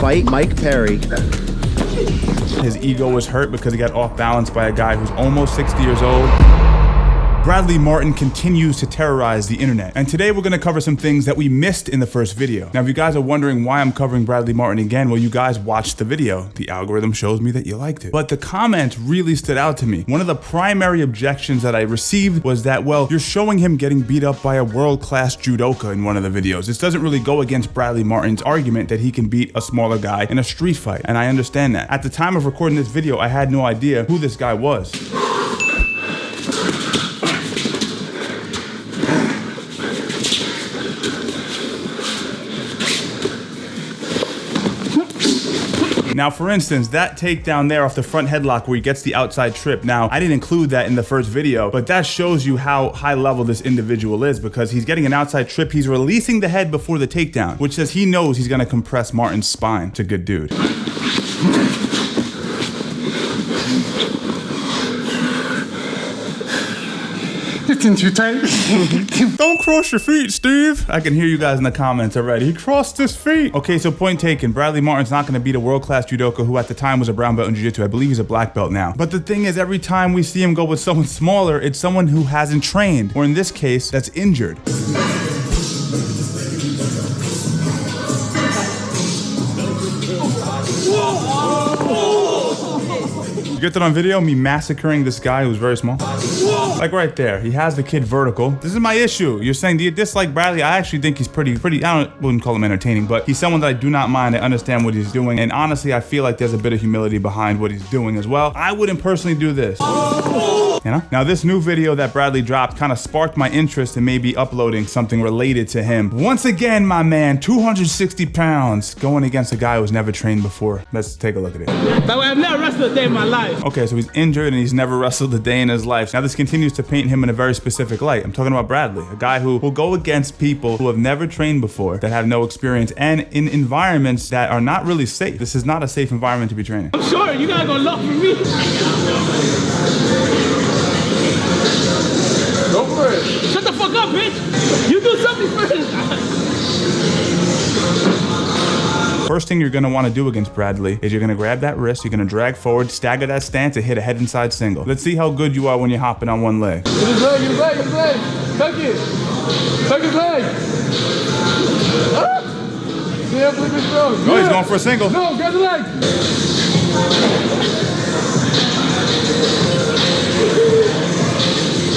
fight Mike Perry. His ego was hurt because he got off balance by a guy who's almost 60 years old. Bradley Martyn continues to terrorize the internet. And today we're gonna cover some things that we missed in the first video. Now, if you guys are wondering why I'm covering Bradley Martyn again, well, you guys watched the video. The algorithm shows me that you liked it. But the comments really stood out to me. One of the primary objections that I received was that, well, you're showing him getting beat up by a world-class judoka in one of the videos. This doesn't really go against Bradley Martyn's argument that he can beat a smaller guy in a street fight. And I understand that. At the time of recording this video, I had no idea who this guy was. Now, for instance, that takedown there off the front headlock where he gets the outside trip. Now, I didn't include that in the first video, but that shows you how high level this individual is because he's getting an outside trip. He's releasing the head before the takedown, which says he knows he's gonna compress Martyn's spine. It's a good dude. It's in too tight. Don't cross your feet, Steve. I can hear you guys in the comments already. He crossed his feet. Okay, so point taken. Bradley Martyn's not gonna beat a world-class judoka who at the time was a brown belt in jiu-jitsu. I believe he's a black belt now. But the thing is, every time we see him go with someone smaller, it's someone who hasn't trained, or in this case, that's injured. You get that on video, me massacring this guy who's very small? Like right there, he has the kid vertical. This is my issue. You're saying, do you dislike Bradley? I actually think he's pretty, wouldn't call him entertaining, but he's someone that I do not mind. I understand what he's doing. And honestly, I feel like there's a bit of humility behind what he's doing as well. I wouldn't personally do this. You know? Now, this new video that Bradley dropped kind of sparked my interest in maybe uploading something related to him. Once again, my man, 260 pounds, going against a guy who's never trained before. Let's take a look at it. But I've never wrestled a day in my life. Okay, so he's injured and he's never wrestled a day in his life. Now, this continues to paint him in a very specific light. I'm talking about Bradley, a guy who will go against people who have never trained before, that have no experience, and in environments that are not really safe. This is not a safe environment to be training. I'm sure you gotta go look for me. Go for it. Shut the fuck up, bitch. You do something first. First thing you're gonna wanna do against Bradley is you're gonna grab that wrist, you're gonna drag forward, stagger that stance, and hit a head inside single. Let's see how good you are when you're hopping on one leg. Get his leg, get his leg, get his leg. Tuck it. Tuck his leg. Ah! Yeah, flip his throat. Oh, he's going for a single. No, grab the leg.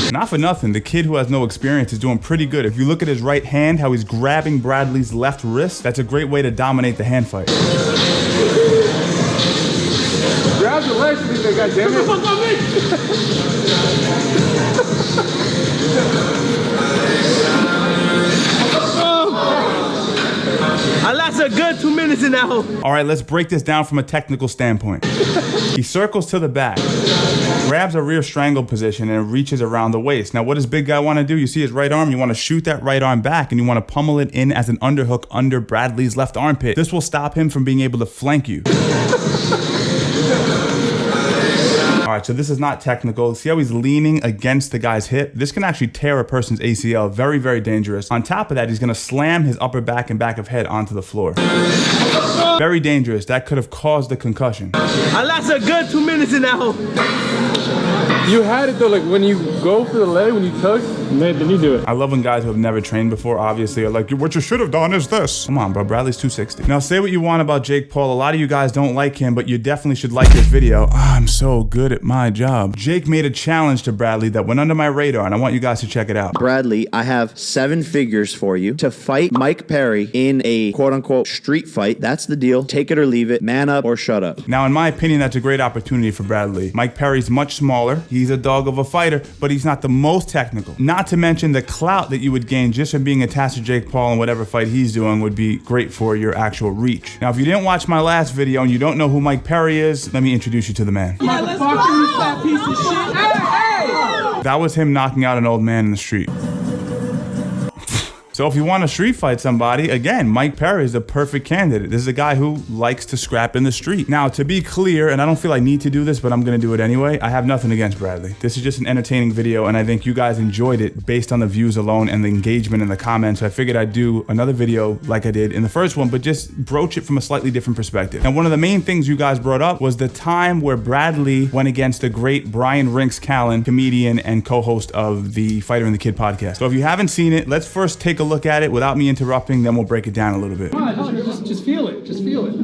Not for nothing, the kid who has no experience is doing pretty good. If you look at his right hand, how he's grabbing Bradley's left wrist, that's a great way to dominate the hand fight. Grab the leg, goddammit. Shut the fuck up, bitch. I lasted a good 2 minutes in that hole. All right, let's break this down from a technical standpoint. He circles to the back, grabs a rear strangle position, and reaches around the waist. Now, what does big guy want to do? You see his right arm, you want to shoot that right arm back, and you want to pummel it in as an underhook under Bradley's left armpit. This will stop him from being able to flank you. All right, so this is not technical. See how he's leaning against the guy's hip? This can actually tear a person's ACL. Very, very dangerous. On top of that, he's gonna slam his upper back and back of head onto the floor. Very dangerous. That could have caused the concussion. I lasted a good 2 minutes in that hole. You had it though, like when you go for the leg, when you tug, man, then you do it. I love when guys who have never trained before, obviously, are like, what you should have done is this. Come on, bro, Bradley's 260. Now, say what you want about Jake Paul. A lot of you guys don't like him, but you definitely should like this video. Oh, I'm so good at my job. Jake made a challenge to Bradley that went under my radar, and I want you guys to check it out. Bradley, I have 7 figures for you to fight Mike Perry in a quote-unquote street fight. That's the deal. Take it or leave it. Man up or shut up. Now, in my opinion, that's a great opportunity for Bradley. Mike Perry's much smaller. He's a dog of a fighter, but he's not the most technical. Not to mention the clout that you would gain just from being attached to Jake Paul in whatever fight he's doing would be great for your actual reach. Now, if you didn't watch my last video and you don't know who Mike Perry is, let me introduce you to the man. Yeah, let's go. You fat piece of shit. Hey, hey. That was him knocking out an old man in the street. So if you want to street fight somebody, again, Mike Perry is the perfect candidate. This is a guy who likes to scrap in the street. Now, to be clear, and I don't feel I need to do this, but I'm gonna do it anyway, I have nothing against Bradley. This is just an entertaining video, and I think you guys enjoyed it based on the views alone and the engagement in the comments. So I figured I'd do another video like I did in the first one, but just broach it from a slightly different perspective. And one of the main things you guys brought up was the time where Bradley went against the great Brian Callen, comedian and co-host of the Fighter and the Kid podcast. So if you haven't seen it, let's first take a look at it without me interrupting, then we'll break it down a little bit. Come on, just feel it. Just feel it.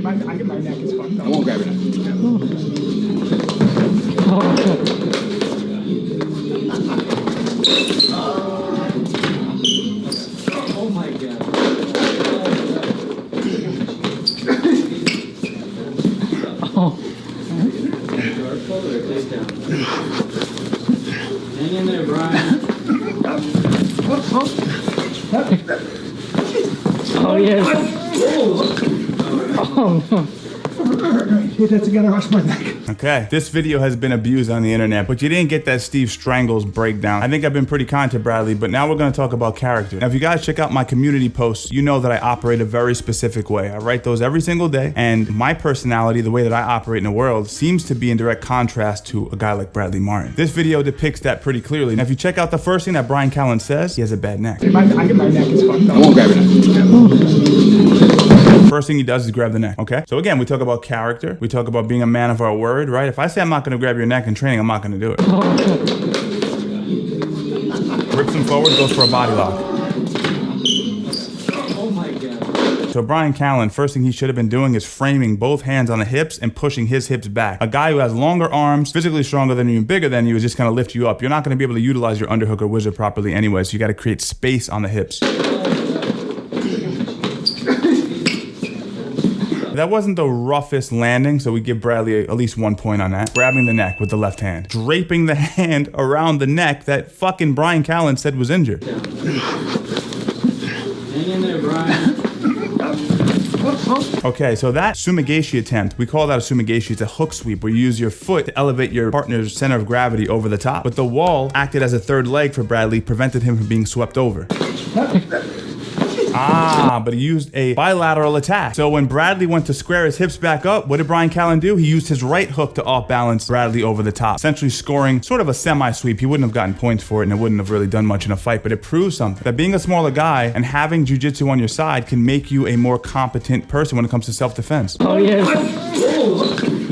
My neck is fucked up. I won't grab it. Oh my God. Hang in there, Brian. Oh, yes. Oh, no. That's gonna rush my neck. Okay, this video has been abused on the internet, but you didn't get that Steve Strangles breakdown. I think I've been pretty kind to Bradley, but now we're gonna talk about character. Now, if you guys check out my community posts, you know that I operate a very specific way. I write those every single day, and my personality, the way that I operate in the world, seems to be in direct contrast to a guy like Bradley Martyn. This video depicts that pretty clearly. Now, if you check out the first thing that Brian Callen says, he has a bad neck. My neck is fucked up. I won't grab it. First thing he does is grab the neck, okay? So again, we talk about character. We talk about being a man of our word, right? If I say I'm not gonna grab your neck in training, I'm not gonna do it. Rips him forward, goes for a body lock. Oh my God. So Brian Callen, first thing he should have been doing is framing both hands on the hips and pushing his hips back. A guy who has longer arms, physically stronger than you and bigger than you is just gonna lift you up. You're not gonna be able to utilize your underhook or wizard properly anyway, so you gotta create space on the hips. That wasn't the roughest landing, so we give Bradley at least 1 point on that. Grabbing the neck with the left hand. Draping the hand around the neck that fucking Brian Callen said was injured. Hang in there, Brian. Okay, so that sumigashi attempt, we call that a sumigashi. It's a hook sweep where you use your foot to elevate your partner's center of gravity over the top. But the wall acted as a third leg for Bradley, prevented him from being swept over. But he used a bilateral attack. So when Bradley went to square his hips back up, what did Brian Callen do? He used his right hook to off-balance Bradley over the top, essentially scoring sort of a semi-sweep. He wouldn't have gotten points for it, and it wouldn't have really done much in a fight, but it proves something. That being a smaller guy and having jiu-jitsu on your side can make you a more competent person when it comes to self-defense. Oh, yes.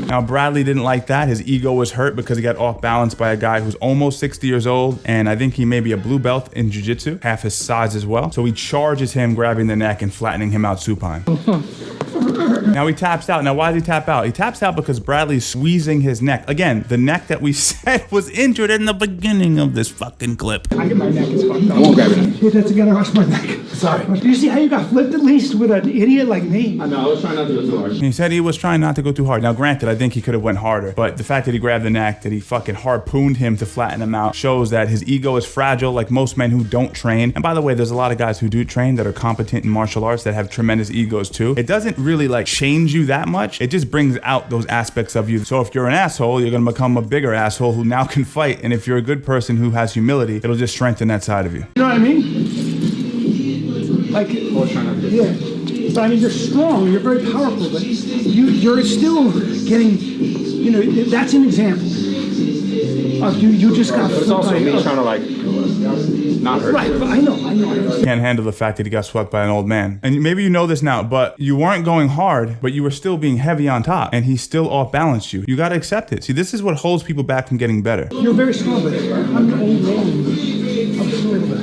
Now, Bradley didn't like that. His ego was hurt because he got off-balanced by a guy who's almost 60 years old, and I think he may be a blue belt in jiu-jitsu, half his size as well. So he charges him, grabbing the neck and flattening him out supine. Now he taps out. Now, why did he tap out? He taps out because Bradley's squeezing his neck. Again, the neck that we said was injured in the beginning of this fucking clip. My neck is fucked up. I won't grab it. That's gonna rush my neck. Sorry. Do you see how you got flipped at least with an idiot like me? I know, I was trying not to go too hard. He said he was trying not to go too hard. Now, granted, I think he could have went harder, but the fact that he grabbed the neck, that he fucking harpooned him to flatten him out, shows that his ego is fragile, like most men who don't train. And by the way, there's a lot of guys who do train that are competent in martial arts that have tremendous egos too. It doesn't really like change you that much. It just brings out those aspects of you. So if you're an asshole, you're gonna become a bigger asshole who now can fight. And if you're a good person who has humility, it'll just strengthen that side of you. You know what I mean? Like, yeah. But I mean, you're strong, you're very powerful, but you're still getting, you know, that's an example of you just got. But it's also me trying to like not hurt. Right, but I know. Can't handle the fact that he got swept by an old man. And maybe you know this now, but you weren't going hard, but you were still being heavy on top, and he still off-balanced you. You gotta accept it. See, this is what holds people back from getting better. You're very strong, but I'm an old man.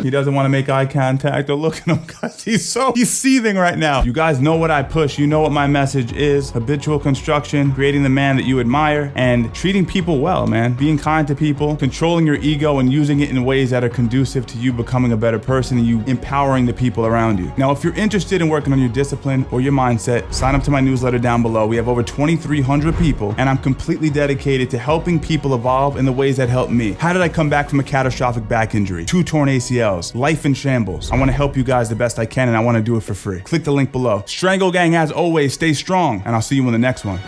He doesn't want to make eye contact or look at him because he's seething right now. You guys know what I push. You know what my message is. Habitual construction, creating the man that you admire, and treating people well, man. Being kind to people, controlling your ego and using it in ways that are conducive to you becoming a better person and you empowering the people around you. Now, if you're interested in working on your discipline or your mindset, sign up to my newsletter down below. We have over 2,300 people, and I'm completely dedicated to helping people evolve in the ways that help me. How did I come back from a catastrophic back injury? 2 torn ACLs, life in shambles. I want to help you guys the best I can, and I want to do it for free. Click the link below. Strangle Gang, as always, stay strong, and I'll see you in the next one.